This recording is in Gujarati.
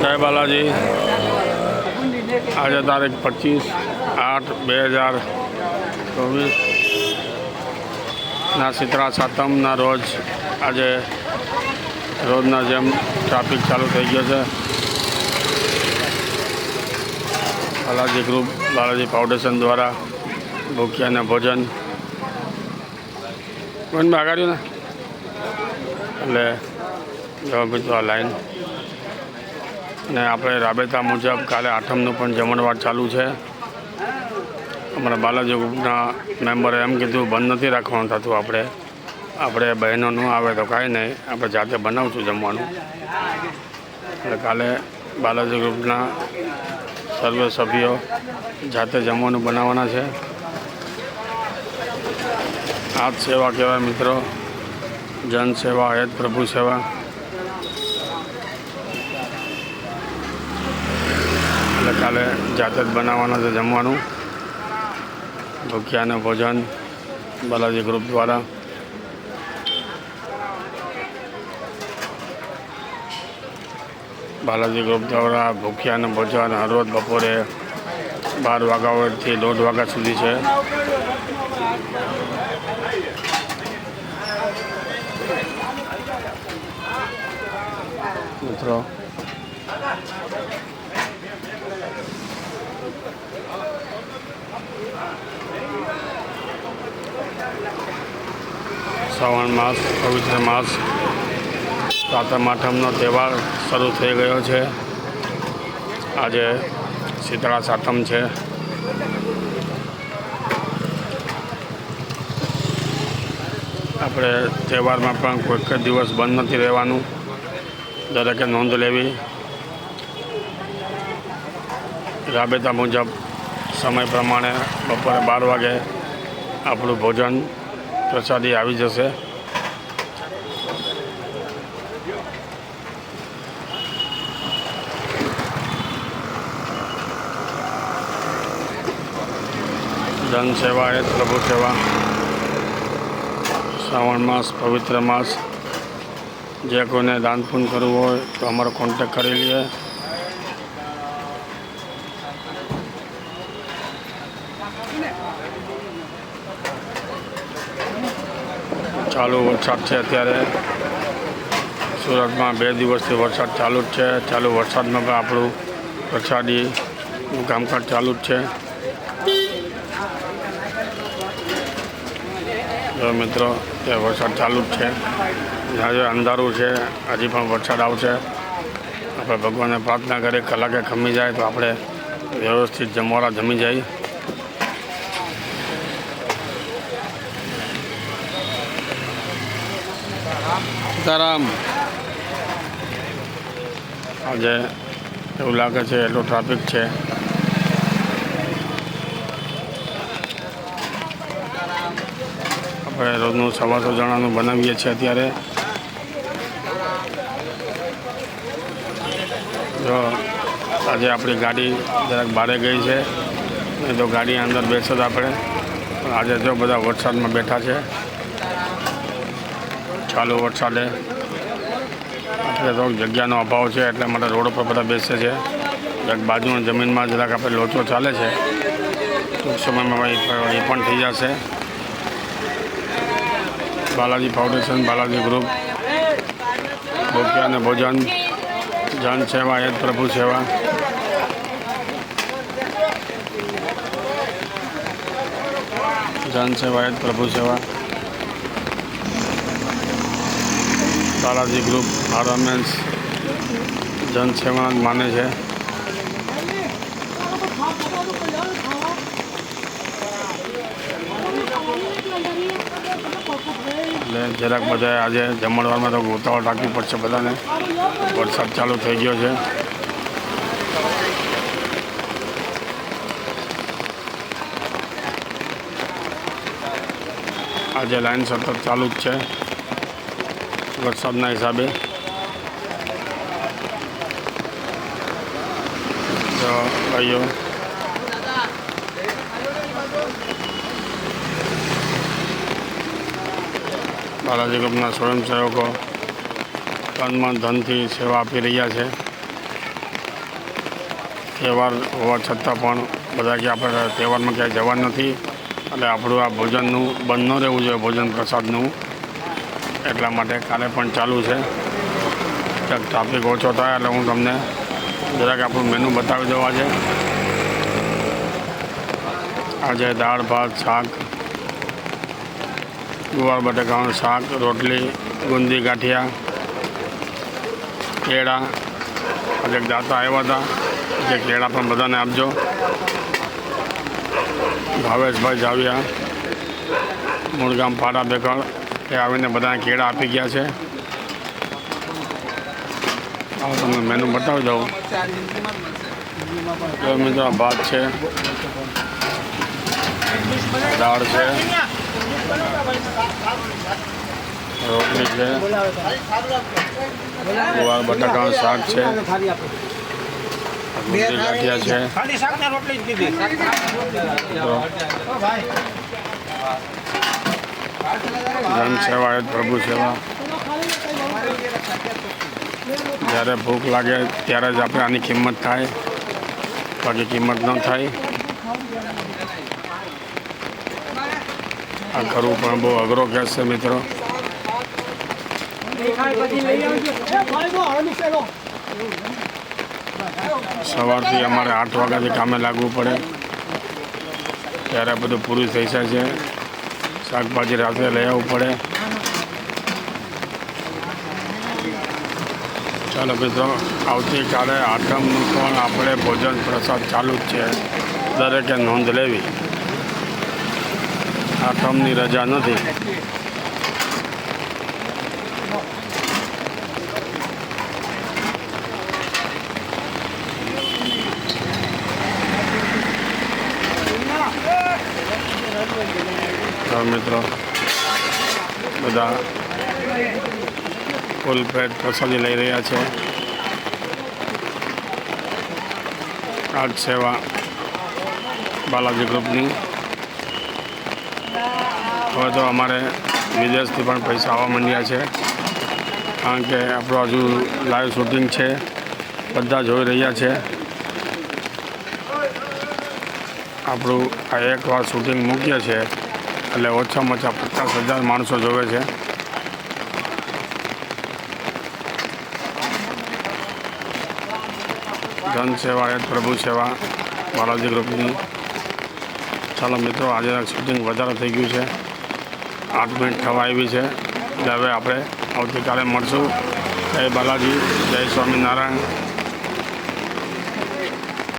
જય બાલાજી। આજે તારીખ 25/8/2024 શીતળા સાતમના રોજ આજે રોજના જેમ ટ્રાફિક ચાલુ થઈ ગયો છે। બાલાજી ગ્રુપ બાલાજી ફાઉન્ડેશન દ્વારા ભૂખ્યાને ભોજન કોઈને આગાડ્યું ને એટલે જવા મિત્રો આ લાઈન ને આપણે રાબેતા મુજબ કાલે આઠમનું પણ જમણવાર ચાલુ છે। અમારા બાલાજી ગ્રુપના મેમ્બરે એમ કીધું બંધ નથી રાખવાનું થતું, આપણે બહેનો ન આવે તો કાંઈ નહીં, આપણે જાતે બનાવશું જમવાનું। એટલે કાલે બાલાજી ગ્રુપના સર્વે સભ્યો જાતે જમવાનું બનાવવાના છે। આ જ સેવા કહેવાય મિત્રો, જન સેવા એ જ પ્રભુ સેવા। એટલે કાલે જાતે જ બનાવવાના છે જમવાનું, ભૂખ્યાને ભોજન બાલાજી ગ્રુપ દ્વારા। બાલાજી ગ્રુપ દ્વારા ભૂખ્યાને ભોજન હર રોજ બપોરે 12 વાગ્યાથી 1:30 વાગ્યા સુધી છે। મિત્રો શ્રાવણ માસ પવિત્ર માસ સાતમ આઠમનો તહેવાર શરૂ થઈ ગયો છે। આજે શીતળા સાતમ છે। આપણે તહેવારમાં પણ કોઈક જ દિવસ બંધ નથી રહેવાનું, દરેકે નોંધ લેવી। રાબેતા મુજબ સમય પ્રમાણે બપોરે 12 વાગે આપણું ભોજન પ્રસાદી આવી જશે। જન સેવા એ પ્રભુ સેવા। શ્રાવણ માસ પવિત્ર માસ, જે કોઈને દાન પુણ્ય કરવું હોય તો અમારો કોન્ટેક કરી લઈએ। ચાલુ વરસાદ છે અત્યારે સુરતમાં, 2 દિવસથી વરસાદ ચાલુ જ છે। ચાલુ વરસાદમાં પણ આપણું પ્રસાદીનું કામકાજ ચાલુ જ છે। જો મિત્રો તે વરસાદ ચાલુ જ છે, આજે અંધારું છે, હજી પણ વરસાદ આવશે। આપણે ભગવાનને પ્રાર્થના કરીએ કલાકે ખમી જાય તો આપણે વ્યવસ્થિત જમવાળા જમી જાય। સીતારામ। આજે એવું લાગે છે એટલું ટ્રાફિક છે। આપણે રોજનું 125 જણાનું બનાવીએ છીએ અત્યારે। જો આજે આપણી ગાડી જરાક બહારે ગઈ છે, નહીં તો ગાડી અંદર બેસો તો આપણે, પણ આજે જો બધા વરસાદમાં બેઠા છે। ચાલુ વરસાદે આપણે તો જગ્યાનો અભાવ છે એટલે માટે રોડ ઉપર બધા બેસે છે। જરાક બાજુની જમીનમાં જરાક આપણે લોચો ચાલે છે, ટૂંક સમયમાં એ પણ થઈ જશે। બાલાજી ફાઉન્ડેશન બાલાજી ગ્રુપ ભૂખ્યાને ભોજન જન સેવા એ જ પ્રભુ સેવા। જન સેવા એ જ પ્રભુ સેવા। બાલાજી ગ્રુપ આરએમએસ જન સેવા જ માને છે। એટલે જરાક બધાએ આજે જમણવારમાં તો ઉતાવળ રાખવી પડશે બધાને, વરસાદ ચાલુ થઈ ગયો છે। આજે લાઈન સતત ચાલુ જ છે વરસાદના હિસાબે। તો ભાઈઓ બાલાજી ગ્રુપના સ્વયંસેવકો તન મન ધનથી સેવા આપી રહ્યા છે। તહેવાર હોવા છતાં પણ બધા કે આપણે તહેવારમાં ક્યાંય જવા નથી એટલે આપણું આ ભોજનનું બંધ ન રહેવું જોઈએ, ભોજન પ્રસાદનું. એટલા માટે કાલે પણ ચાલુ છે. ક્યાંક ટ્રાફિક ઓછો થાય એટલે હું તમને જરાક આપણું મેનુ બતાવી દઉં. આજે દાળ ભાત શાક, ગુવાર બટાકાનું શાક, રોટલી, ગુંદી ગાંઠિયા, કેળા. આજે દાતા આવ્યા હતા જે કેળા પણ બધાને આપજો. ભાવેશભાઈ જાવિયા, મૂળગામ પાડા બેકળ, એ આવીને બધાને કેળા આપી ગયા છે. આવો તમને મેનુ બતાવી દઉં. મિત્રો ભાત છે, દાળ છે, રોટલી છે, ગુવાર બટાકાનું શાક છે, ગુંદી ગાંઠિયા છે, જન સેવા એ પ્રભુ સેવા. જ્યારે ભૂખ લાગે ત્યારે જ આપણે આની કિંમત થાય, બાકી કિંમત ન થાય. આ કરવું પણ બહુ અઘરો કેસ છે મિત્રો. સવારથી અમારે 8 વાગ્યાથી કામે લાગવું પડે ત્યારે બધું પૂરું થઈ જાય છે. શાકભાજી રાત્રે લઈ આવવું પડે. ચાલો મિત્રો, આવતીકાલે આઠમનું પણ આપણે ભોજન પ્રસાદ ચાલુ જ છે. દરેકે નોંધ લેવી. આઠમની રજા નથી. તો મિત્રો બધા ફૂલ પેટ પ્રસાદી લઈ રહ્યા છે. આજ સેવા બાલાજી ગ્રુપની. હવે તો અમારે વિદેશથી પણ પૈસા આવવા માંડ્યા છે, કારણ કે આપણું હજુ લાઈવ શૂટિંગ છે, બધા જોઈ રહ્યા છે. આપણું આ એકવાર શૂટિંગ મૂકીએ છીએ એટલે ઓછામાં ઓછા 50,000 માણસો જોવે છે. જન સેવા એ પ્રભુ સેવા બાલાજી ગ્રુપની. ચાલો મિત્રો, આજે શૂટિંગ વધારે થઈ ગયું છે, 8 મિનિટ થવા આવી છે. એટલે હવે આપણે આવતીકાલે મળશું. જય બાલાજી, જય સ્વામિનારાયણ.